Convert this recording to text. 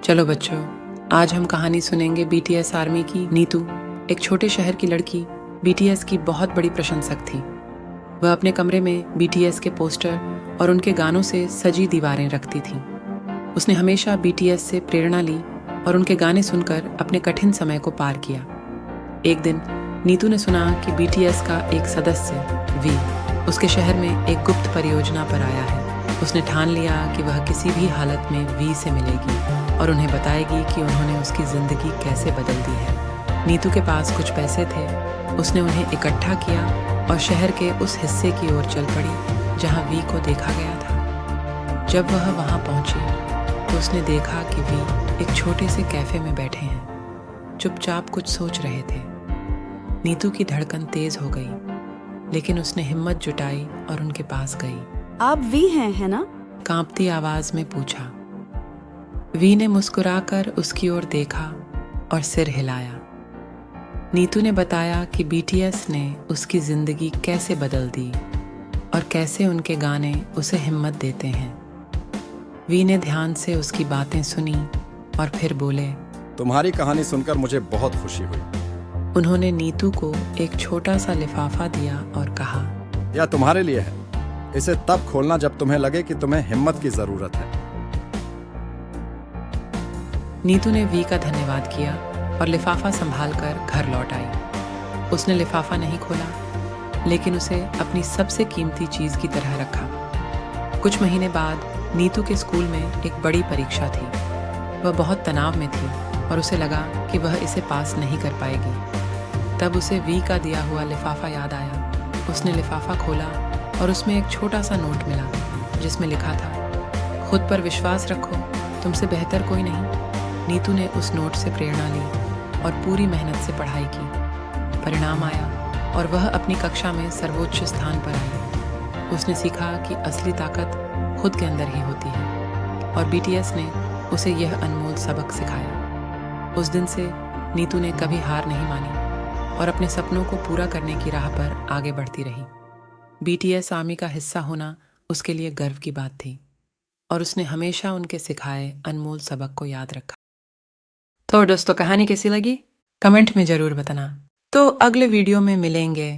चलो बच्चों, आज हम कहानी सुनेंगे बीटीएस आर्मी की। नीतू एक छोटे शहर की लड़की बीटीएस की बहुत बड़ी प्रशंसक थी। वह अपने कमरे में बीटीएस के पोस्टर और उनके गानों से सजी दीवारें रखती थी। उसने हमेशा बीटीएस से प्रेरणा ली और उनके गाने सुनकर अपने कठिन समय को पार किया। एक दिन नीतू ने सुना कि बीटीएस का एक सदस्य वी उसके शहर में एक गुप्त परियोजना पर आया है। उसने ठान लिया कि वह किसी भी हालत में वी से मिलेगी और उन्हें बताएगी कि उन्होंने उसकी ज़िंदगी कैसे बदल दी है। नीतू के पास कुछ पैसे थे। उसने उन्हें इकट्ठा किया और शहर के उस हिस्से की ओर चल पड़ी जहां वी को देखा गया था। जब वह वहां पहुंची तो उसने देखा कि वी एक छोटे से कैफे में बैठे हैं, चुपचाप कुछ सोच रहे थे। नीतू की धड़कन तेज हो गई, लेकिन उसने हिम्मत जुटाई और उनके पास गई। आप वी हैं, है ना? कांपती आवाज में पूछा। वी ने मुस्कुराकर उसकी ओर देखा और सिर हिलाया। नीतू ने बताया कि बीटीएस ने उसकी जिंदगी कैसे बदल दी और कैसे उनके गाने उसे हिम्मत देते हैं। वी ने ध्यान से उसकी बातें सुनी और फिर बोले, तुम्हारी कहानी सुनकर मुझे बहुत खुशी हुई। उन्होंने नीतू को एक छोटा सा लिफाफा दिया और कहा, यह तुम्हारे लिए है। इसे तब खोलना जब तुम्हें लगे कि तुम्हें हिम्मत की जरूरत है। नीतू ने वी का धन्यवाद किया और लिफाफा संभालकर घर लौट आई। उसने लिफाफा नहीं खोला, लेकिन उसे अपनी सबसे कीमती चीज की तरह रखा। कुछ महीने बाद नीतू के स्कूल में एक बड़ी परीक्षा थी। वह बहुत तनाव में थी और उसे लगा कि वह इसे पास नहीं कर पाएगी। तब उसे वी का दिया हुआ लिफाफा याद आया। उसने लिफाफा खोला और उसमें एक छोटा सा नोट मिला जिसमें लिखा था, खुद पर विश्वास रखो, तुमसे बेहतर कोई नहीं। नीतू ने उस नोट से प्रेरणा ली और पूरी मेहनत से पढ़ाई की। परिणाम आया और वह अपनी कक्षा में सर्वोच्च स्थान पर आई। उसने सीखा कि असली ताकत खुद के अंदर ही होती है और बीटीएस ने उसे यह अनमोल सबक सिखाया। उस दिन से नीतू ने कभी हार नहीं मानी और अपने सपनों को पूरा करने की राह पर आगे बढ़ती रही। बीटीएस आर्मी का हिस्सा होना उसके लिए गर्व की बात थी और उसने हमेशा उनके सिखाए अनमोल सबक को याद रखा। तो दोस्तों, कहानी कैसी लगी कमेंट में ज़रूर बताना। तो अगले वीडियो में मिलेंगे।